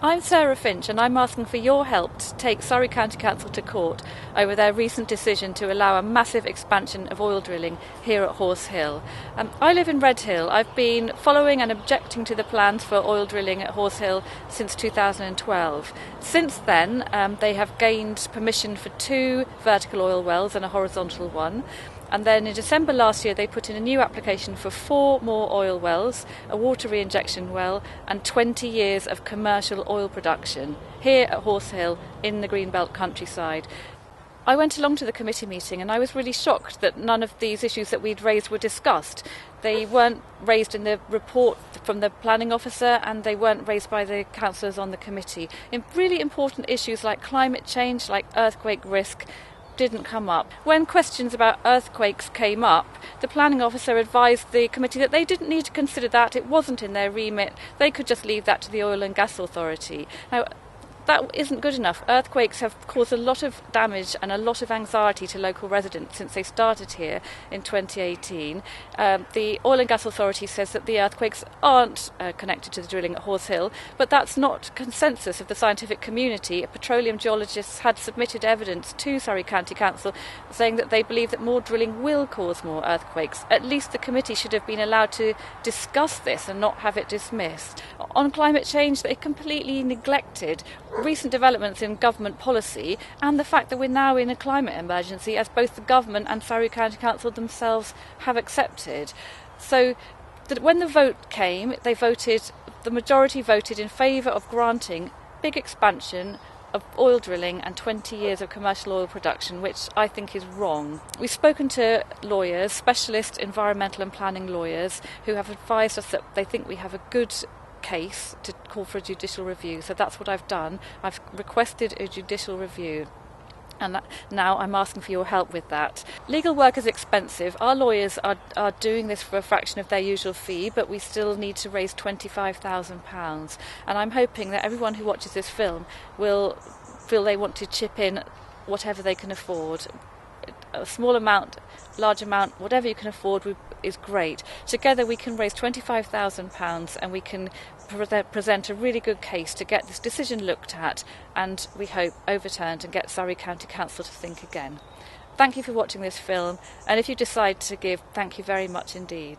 I'm Sarah Finch and I'm asking for your help to take Surrey County Council to court over their recent decision to allow a massive expansion of oil drilling here at Horse Hill. I live in Redhill. I've been following and objecting to the plans for oil drilling at Horse Hill since 2012. Since then, they have gained permission for 2 vertical oil wells and a horizontal one. And then in December last year, they put in a new application for 4 more oil wells, a water reinjection well, and 20 years of commercial oil production here at Horse Hill in the Greenbelt countryside. I went along to the committee meeting and I was really shocked that none of these issues that we'd raised were discussed. They weren't raised in the report from the planning officer and they weren't raised by the councillors on the committee. In really important issues like climate change, like earthquake risk, didn't come up. When questions about earthquakes came up, the planning officer advised the committee that they didn't need to consider that, it wasn't in their remit, they could just leave that to the Oil and Gas Authority. Now, that isn't good enough. Earthquakes have caused a lot of damage and a lot of anxiety to local residents since they started here in 2018. The Oil and Gas Authority says that the earthquakes aren't connected to the drilling at Horse Hill, but that's not consensus of the scientific community. Petroleum geologists had submitted evidence to Surrey County Council saying that they believe that more drilling will cause more earthquakes. At least the committee should have been allowed to discuss this and not have it dismissed. On climate change, they completely neglected recent developments in government policy and the fact that we're now in a climate emergency, as both the government and Surrey County Council themselves have accepted. So when the vote came, the majority voted in favour of granting big expansion of oil drilling and 20 years of commercial oil production, which I think is wrong. We've spoken to lawyers, specialist environmental and planning lawyers, who have advised us that they think we have a good case to call for a judicial review. So that's what I've done. I've requested a judicial review. And now I'm asking for your help with that. Legal work is expensive. Our lawyers are doing this for a fraction of their usual fee, but we still need to raise £25,000. And I'm hoping that everyone who watches this film will feel they want to chip in whatever they can afford. A small amount, large amount, whatever you can afford is great. Together we can raise £25,000 and we can present a really good case to get this decision looked at and, we hope, overturned and get Surrey County Council to think again. Thank you for watching this film, and if you decide to give, thank you very much indeed.